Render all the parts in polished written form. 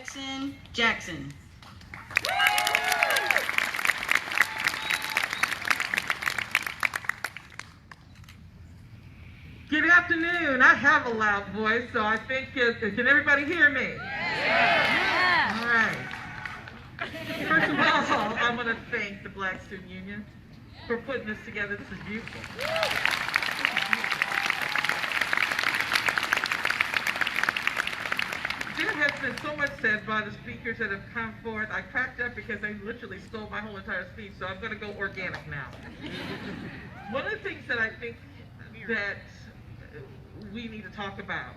Hudson-Jackson. Good afternoon. I have a loud voice, so I think, can everybody hear me? Yeah. All right. First of all, I want to thank the Black Student Union for putting this together. This is beautiful. There has been so much said by the speakers that have come forth. I cracked up because they literally stole my whole entire speech, so I'm going to go organic now. One of the things that I think that we need to talk about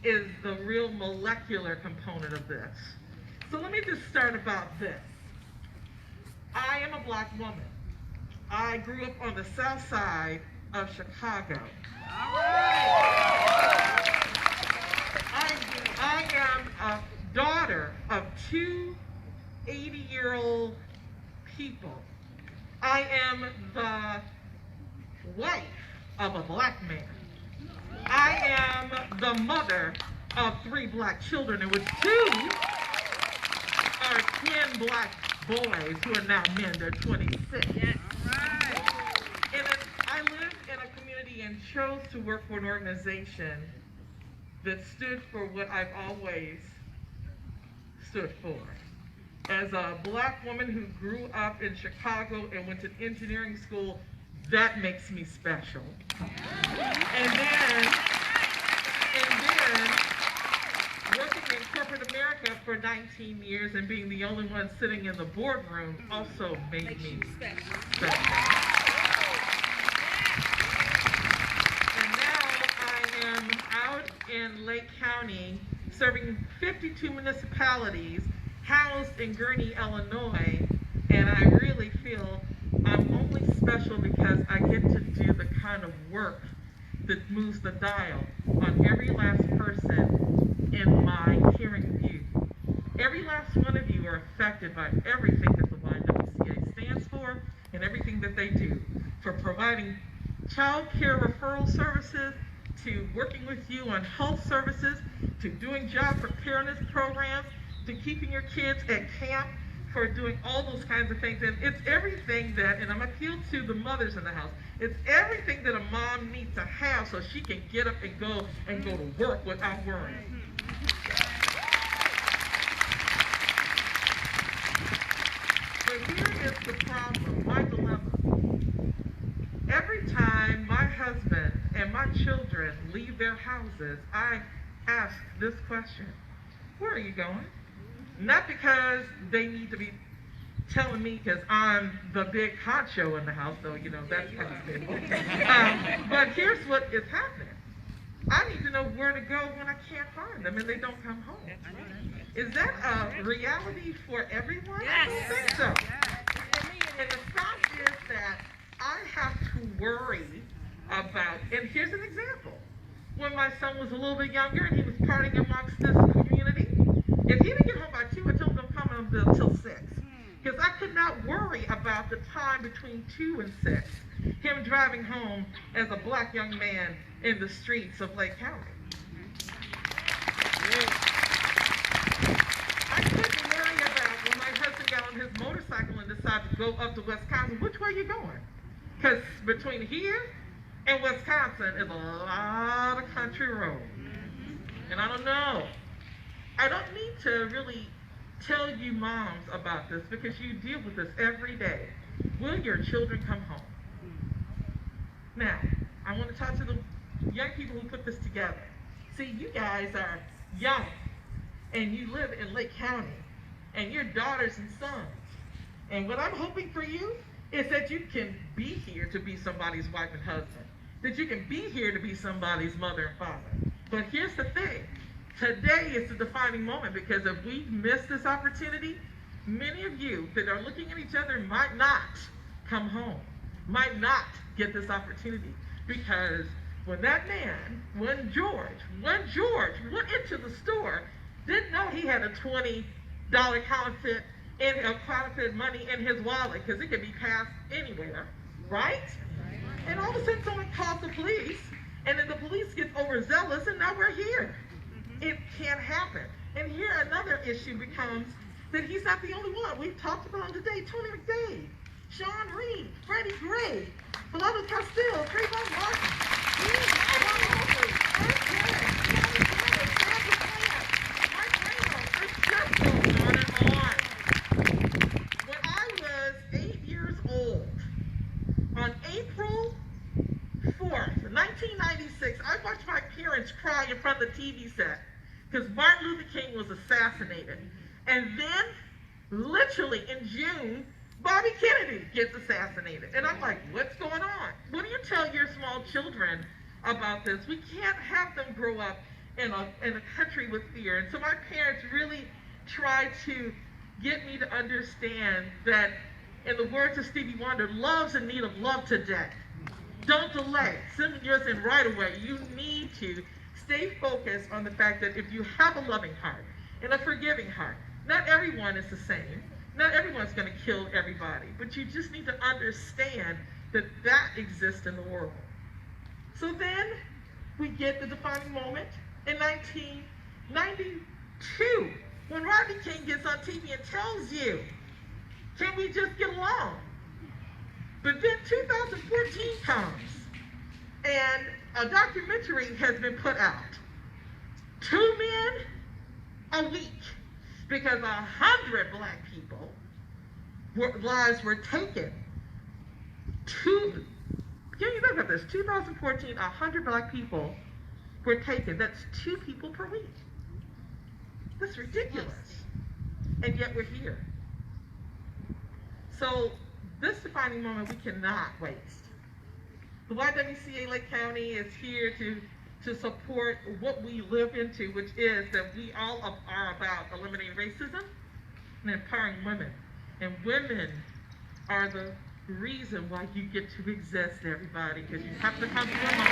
is the real molecular component of this. So let me just start about this. I am a Black woman. I grew up on the south side of Chicago. I am a daughter of two 80-year-old people. I am the wife of a Black man. I am the mother of 3 Black children, in which 2 are twin Black boys who are now men. They're 26. Yes. Right. And I lived in a community and chose to work for an organization that stood for what I've always stood for. As a Black woman who grew up in Chicago and went to engineering school, that makes me special. And then working in corporate America for 19 years and being the only one sitting in the boardroom also made me special. And now I am out in Lake County serving 52 municipalities housed in Gurnee, Illinois, and I really feel I'm only special because I get to do the kind of work that moves the dial on every last person in my hearing view. Every last one of you are affected by everything that the YWCA stands for and everything that they do, from providing child care referral services to working with you on health services to doing job preparedness programs to keeping your kids at camp, for doing all those kinds of things. And it's everything that, and I'm appealing to the mothers in the house, it's everything that a mom needs to have so she can get up and go to work without worrying. But here is the problem, my dilemma. Every time my husband and my children leave their houses, I ask this question: where are you going? Not because they need to be telling me because I'm the big honcho in the house, though, you know, that's kind of big. But here's what is happening. I need to know where to go when I can't find them and they don't come home. Is that a reality for everyone? I don't think so. And the fact is that I have to worry about, and here's an example. When my son was a little bit younger and he was partying amongst this community, if he didn't get home by 2, I told him to come until 6. Because I could not worry about the time between 2 and 6, him driving home as a Black young man in the streets of Lake County. I couldn't worry about when my husband got on his motorcycle and decided to go up to Wisconsin. Which way are you going? Because between here and Wisconsin is a lot of country road. And I don't know. I don't need to really tell you moms about this because you deal with this every day. Will your children come home? Now, I want to talk to the young people who put this together. See, you guys are young and you live in Lake County and you're daughters and sons. And what I'm hoping for you is that you can be here to be somebody's wife and husband, that you can be here to be somebody's mother and father. But here's the thing. Today is the defining moment, because if we miss this opportunity, many of you that are looking at each other might not come home, might not get this opportunity. Because when that man, when George went into the store, didn't know he had a $20 counterfeit money in his wallet, because it could be passed anywhere, right? And all of a sudden someone calls the police, and then the police gets overzealous, and now we're here. It can't happen. And And here another issue becomes that he's not the only one. We've talked about him today. Tony McDade, Sean Reed, Freddie Gray, Philando Castile, Trayvon Martin, Ron Mosley, Eric Harris, Tommy Thomas, Sandra Bland, Mike Reynolds. It just goes on and on. When I was 8 years old, on April 4th, 1996, I watched my parents cry in front of the TV set because Martin Luther King was assassinated. And then, literally in June, Bobby Kennedy gets assassinated. And I'm like, what's going on? What do you tell your small children about this? We can't have them grow up in a country with fear. And so my parents really tried to get me to understand that, in the words of Stevie Wonder, love's in need of love today. Don't delay. Send yours in right away. You need to stay focused on the fact that if you have a loving heart and a forgiving heart, not everyone is the same. Not everyone's going to kill everybody, but you just need to understand that that exists in the world. So then we get the defining moment in 1992 when Rodney King gets on TV and tells you, can we just get along? But then 2014 comes and a documentary has been put out. 2 men a week. Because 100 black people lives were taken. Can you think of this? 2014, 100 black people were taken. That's 2 people per week. That's ridiculous. And yet we're here. So this defining moment we cannot waste. The YWCA Lake County is here to support what we live into, which is that we all are about eliminating racism and empowering women. And women are the reason why you get to exist, everybody, because you have to come to your home.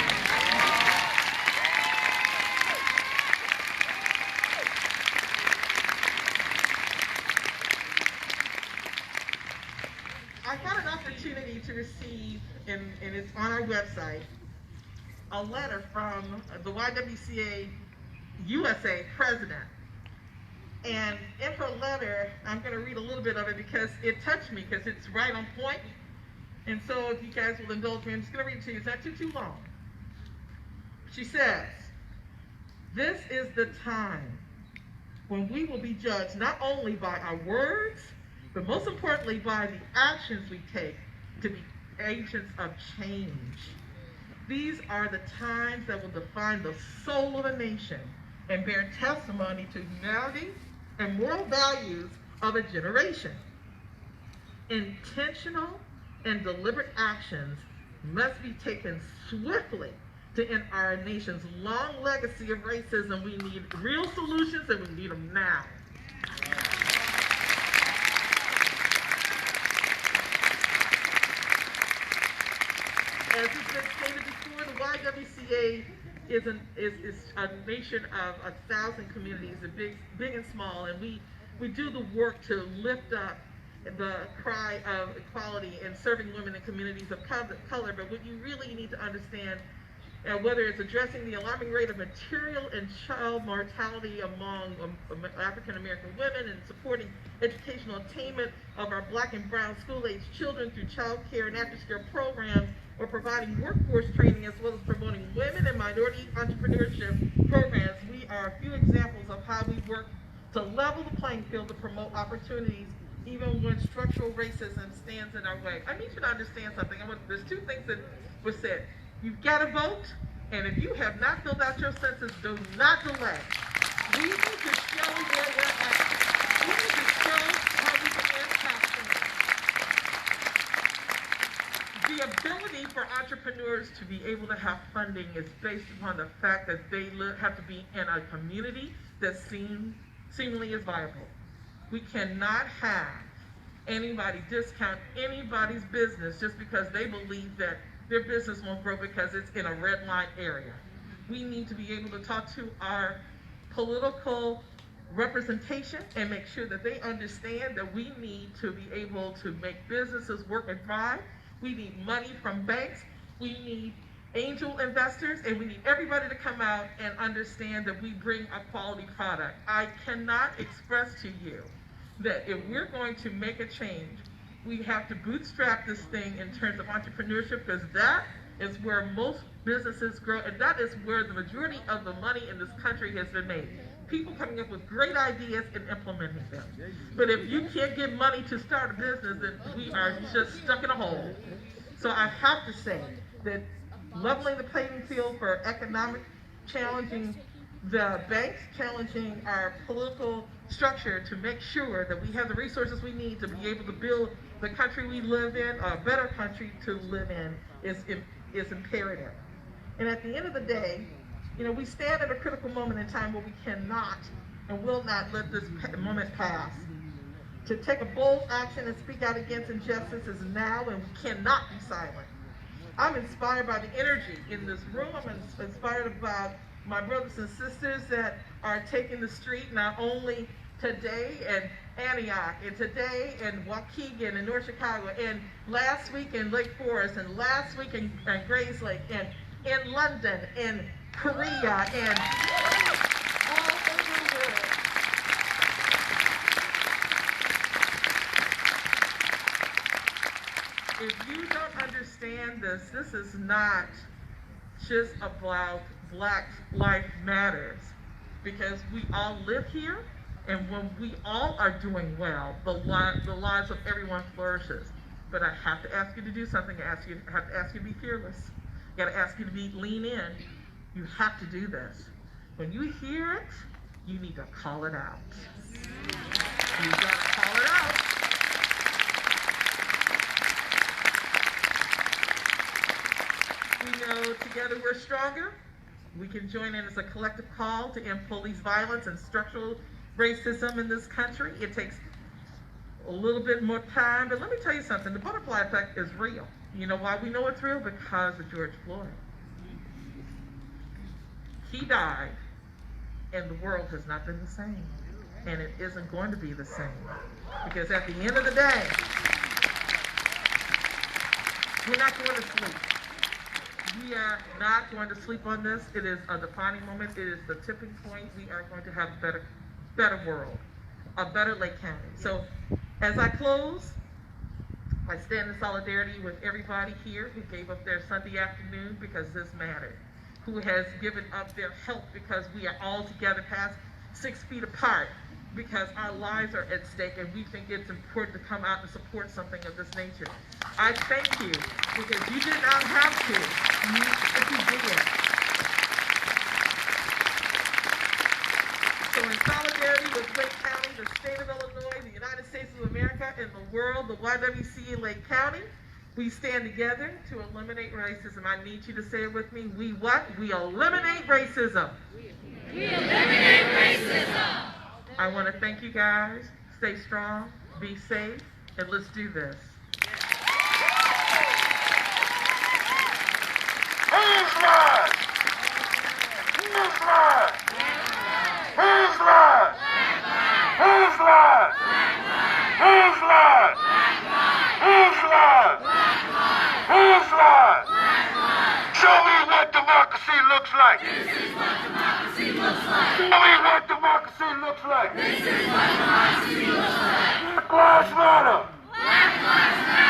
I had an opportunity to receive, and it's on our website, a letter from the YWCA USA president. And in her letter, I'm going to read a little bit of it because it touched me, because it's right on point. And so if you guys will indulge me, I'm just going to read it to you. It's not too long. She says, this is the time when we will be judged not only by our words, but most importantly by the actions we take to be agents of change. These are the times that will define the soul of a nation and bear testimony to humanity and moral values of a generation. Intentional and deliberate actions must be taken swiftly to end our nation's long legacy of racism. We need real solutions, and we need them now. As has been stated before, the YWCA is a nation of 1,000 communities, big and small, and we do the work to lift up the cry of equality and serving women in communities of color. But what you really need to understand, whether it's addressing the alarming rate of maternal and child mortality among African American women, and supporting educational attainment of our black and brown school-age children through child care and after-school programs, or providing workforce training, as well as promoting women and minority entrepreneurship programs, we are a few examples of how we work to level the playing field to promote opportunities even when structural racism stands in our way. I need you to understand something. There's 2 things that were said. You've got to vote, and if you have not filled out your census, do not delay. We need to show where we're at. We need to show how we can impact things. The ability for entrepreneurs to be able to have funding is based upon the fact that they have to be in a community that seemingly is viable. We cannot have anybody discount anybody's business just because they believe that their business won't grow because it's in a red line area. We need to be able to talk to our political representation and make sure that they understand that we need to be able to make businesses work and thrive. We need money from banks. We need angel investors, and we need everybody to come out and understand that we bring a quality product. I cannot express to you that if we're going to make a change, we have to bootstrap this thing in terms of entrepreneurship, because that is where most businesses grow, and that is where the majority of the money in this country has been made. People coming up with great ideas and implementing them. But if you can't get money to start a business, then we are just stuck in a hole. So I have to say that leveling the playing field for economic, challenging the banks, challenging our political structure to make sure that we have the resources we need to be able to build the country we live in, a better country to live in, is imperative. And at the end of the day, you know, we stand at a critical moment in time where we cannot and will not let this moment pass. To take a bold action and speak out against injustice is now, and we cannot be silent. I'm inspired by the energy in this room. I'm inspired about my brothers and sisters that are taking the street, not only today in Antioch, and today in Waukegan and North Chicago, and last week in Lake Forest, and last week in Grays Lake, and in London, in Korea, and all over the world. If you don't understand this, this is not just about Black Lives Matters, because we all live here, and when we all are doing well, the lives of everyone flourishes. But I have to ask you to do something. I have to ask you to be fearless. I got to ask you to lean in. You have to do this. When you hear it, you need to call it out. You got to call it out. We know together we're stronger. We can join in as a collective call to end police violence and structural racism in this country. It takes a little bit more time, but let me tell you something. The butterfly effect is real. You know why we know it's real? Because of George Floyd. He died, and the world has not been the same. And it isn't going to be the same. Because at the end of the day, we're not going to sleep. We are not going to sleep on this. It is a defining moment. It is the tipping point. We are going to have a better world, a better Lake County. So as I close, I stand in solidarity with everybody here who gave up their Sunday afternoon because this mattered, who has given up their health because we are all together past 6 feet apart, because our lives are at stake and we think it's important to come out and support something of this nature. I thank you, because you did not have to, but you did. So in solidarity with Lake County, the state of Illinois, the United States of America, and the world, the YWCA Lake County, we stand together to eliminate racism. I need you to say it with me. We what? We eliminate racism. We eliminate racism. I want to thank you guys. Stay strong, be safe, and let's do this. Who's live? Who's live? Who's live? Who's live? Who's live? Who's live? Who's live? Show me what democracy looks like. This is what democracy looks like. Show me what democracy looks like. This is what democracy looks like. Black Lives Matter. Black Lives Matter.